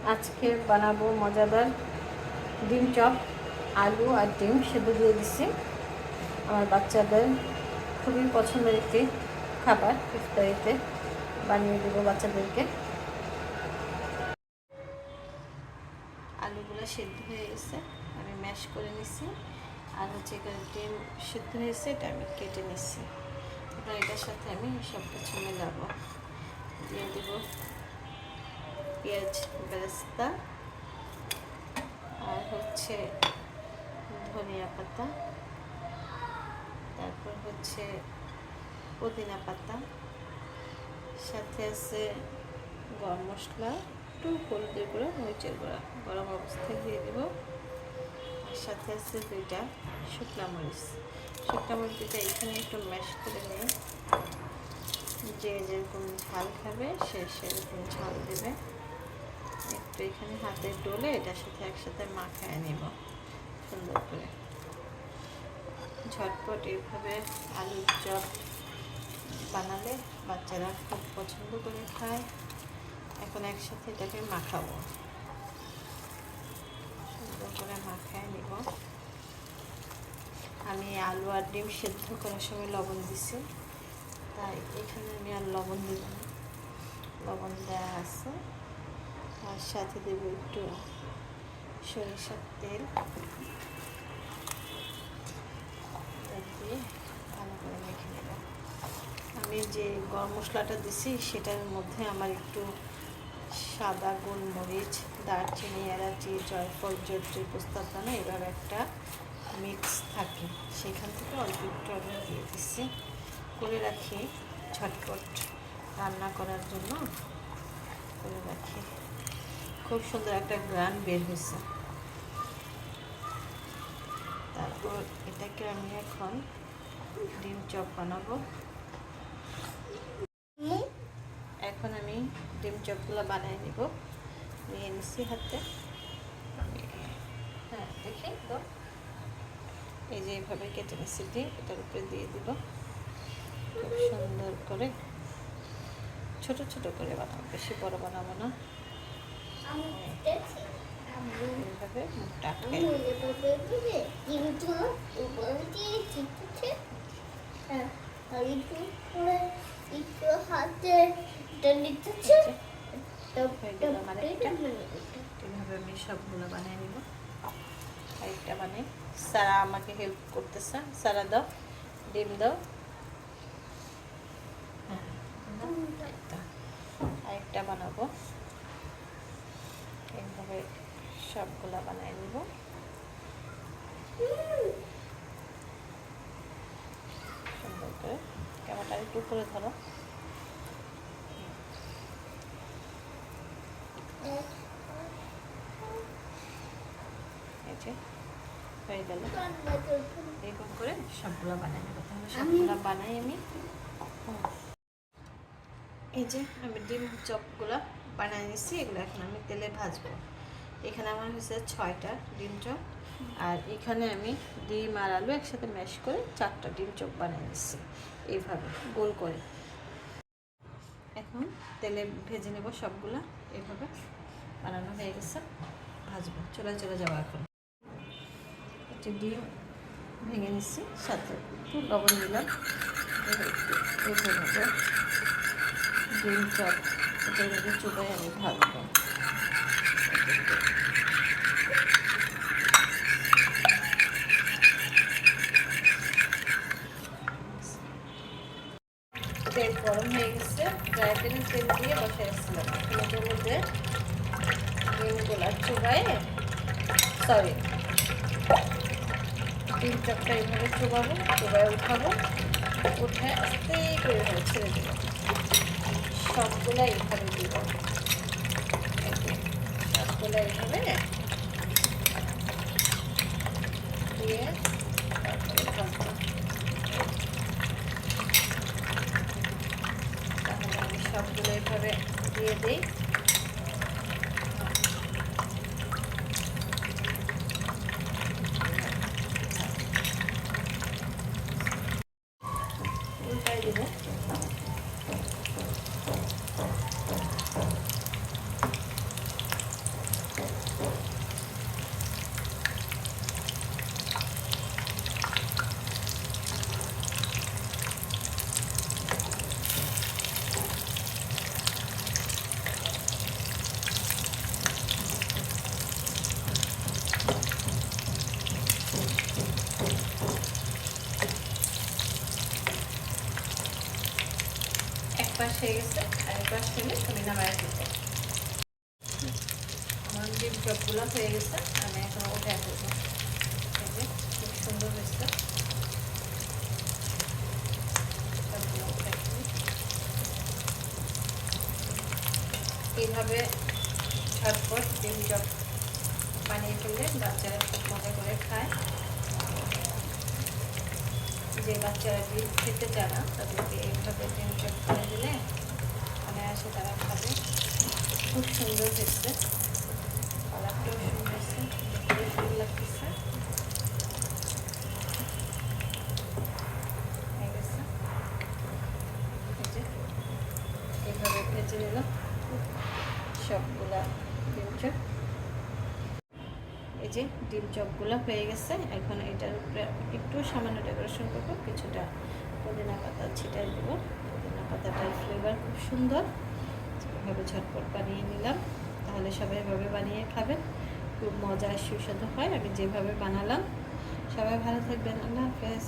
আজকে বানাবো মজাদার ডিম চপ। আলু আর ডিম সেদ্ধ দিয়ে দিচ্ছি। আমার বাচ্চাদের খুবই পছন্দের একটি খাবার, ইফতারিতে বানিয়ে দেবো বাচ্চাদেরকে। আলুগুলো সেদ্ধ হয়ে গেছে, আমি ম্যাশ করে নিচ্ছি। আর হচ্ছে ডিম সেদ্ধ হয়েছে, এটা আমি কেটে নিচ্ছি। এবার এটার সাথে আমি সব কিছু মেলাবো। দিয়ে দেবো পেঁয়াজ বেরেস্তা, আর হচ্ছে ধনিয়া পাতা, তারপর হচ্ছে পুদিনা পাতা, সাথে আছে গরম মশলা, একটু হলুদের গুঁড়ো, মরিচের গুঁড়া গরম অবস্থায় দিয়ে দেবো। আর সাথে আছে 2টা শুকনো মরিচ। শুকনো মরিচ দুটা এখানে একটু ম্যাশ করে নিয়ে, যে যেরকম ঝাল খাবে সে সেরকম ঝাল দেবে। একটু এখানে হাতে ডলে এটার সাথে একসাথে মাখায় নেব সুন্দর করে। ঝটপট এইভাবে আলুর চপ বানালে বাচ্চারা খুব পছন্দ করে খায়। এখন একসাথে এটাকে মাখাবো, সুন্দর করে মাখায় নিব। আমি আলু আর ডিম সেদ্ধ করার সময় লবণ দিছি, তাই এখানে আমি আর লবণ দিব না, লবণ দেওয়া আছে। আর সাথে দেবো একটু সরিষার তেল, দিয়ে ভালো করে মেখে নেব। আমি যে গরম মশলাটা দিছি সেটার মধ্যে আমার একটু সাদা গোলমরিচ, দারচিনি, এলাচি, জয়ফল, জয়ত্রী, পোস্তাদানা এভাবে একটা মিক্স থাকে, সেখান থেকে অল্প একটু আমি দিয়ে দিচ্ছি। করে রাখি ঝটপট রান্না করার জন্য, করে রাখি। খুব সুন্দর একটা গ্রান বের হয়েছে। তারপর এটাকে আমি এখন ডিম চপ বানাবো। এখন আমি ডিম চপগুলো বানিয়ে নিব। নিয়ে নিচ্ছি হাতে, হ্যাঁ দেখি তো, এই যে এইভাবে কেটে নিচ্ছি ডিম, এটার উপরে দিয়ে দিব। খুব সুন্দর করে ছোট ছোট করে বানাবো, বেশি বড় বানাবো না। এইভাবে মুখটা আটকাই এইভাবে আমি সবগুলো বানিয়ে নিব। আরেকটা বানাই, সারা আমাকে হেল্প করতেছে। সারা দাও, ডিম দাও। হ্যাঁ, আরেকটা বানাবো। এইভাবে সবগুলা বানিয়ে নিব। সুন্দর করে ক্যামেরাটা একটু উপরে ধরো। এই যে হয়ে গেল। এরকম করে সবগুলো বানিয়ে নেব। তাহলে সবগুলো বানাই আমি। এই যে আমি ডিম চপগুলো বানিয়ে নিচ্ছি, এগুলো এখন আমি তেলে ভাজবো। এখানে আমার হয়েছে 6টা ডিম চপ, আর এখানে আমি ডিম আর আলু একসাথে ম্যাশ করে 4টা ডিম চপ বানিয়ে নিচ্ছি এইভাবে গোল করে। এখন তেলে ভেজে নেব সবগুলো। এইভাবে বানানো হয়ে গেছে, ভাজবো। চলে যাবো। এখন একটি ডিম ভেঙে নিচ্ছি, সাথে একটু লবণ দিলাম। এইভাবে ডিম চপ এটার মধ্যে চুপাই আমি ভাজবো। তেল গরম হয়ে গেছে, ফ্রাই প্যানে তেল দিয়ে বসে আসছিলাম। এটার মধ্যে ডিমগুলা চুবাই, সরি ডিম চপটা এইভাবে চুবাবো, চুবাই উঠাবো, উঠে আস্তে করে এভাবে ছেড়ে দেবো। সবগুলো এইভাবে দিব, সবগুলো এইভাবে দিয়ে তারপরে ভাজবো। তাহলে আমি সবগুলো এইভাবে দিয়ে দিই। উল্টাই দেবো। হয়ে গেছে, আর 1 মিনিট আমি নামায় দিতে। আমার ডিম চপগুলো হয়ে গেছে, আমি এখন উঠে ফেলবো। এই যে খুব সুন্দর হয়েছে। এইভাবে ঝটপট ডিম চপ বানিয়ে ফেললে বাচ্চারা খুব মজা করে খায়। যে বাচ্চারা ডিম খেতে চায় না তাদেরকে এইভাবে ডিম চপ করে দিলে অনায়াসে তারা খাবে। খুব সুন্দর হয়েছে, কালারটাও সুন্দর হয়েছে, দেখতেও সুন্দর লাগতেছে। হয়ে গেছে, এইভাবে ভেজে নিলাম সবগুলা ডিম চপ। এই যে ডিম চপগুলো হয়ে গেছে। এখন এটার উপরে একটু সামান্য ডেকোরেশন করবো, কিছুটা পুদিনা পাতা ছিটাই দেবো। পুদিনা পাতাটার ফ্লেভার খুব সুন্দর। এভাবে ঝটপট বানিয়ে নিলাম, তাহলে সবাই এভাবে বানিয়ে খাবেন, খুব মজার সুস্বাদু হয় আমি যেভাবে বানালাম। সবাই ভালো থাকবেন, আল্লাহ হাফেজ।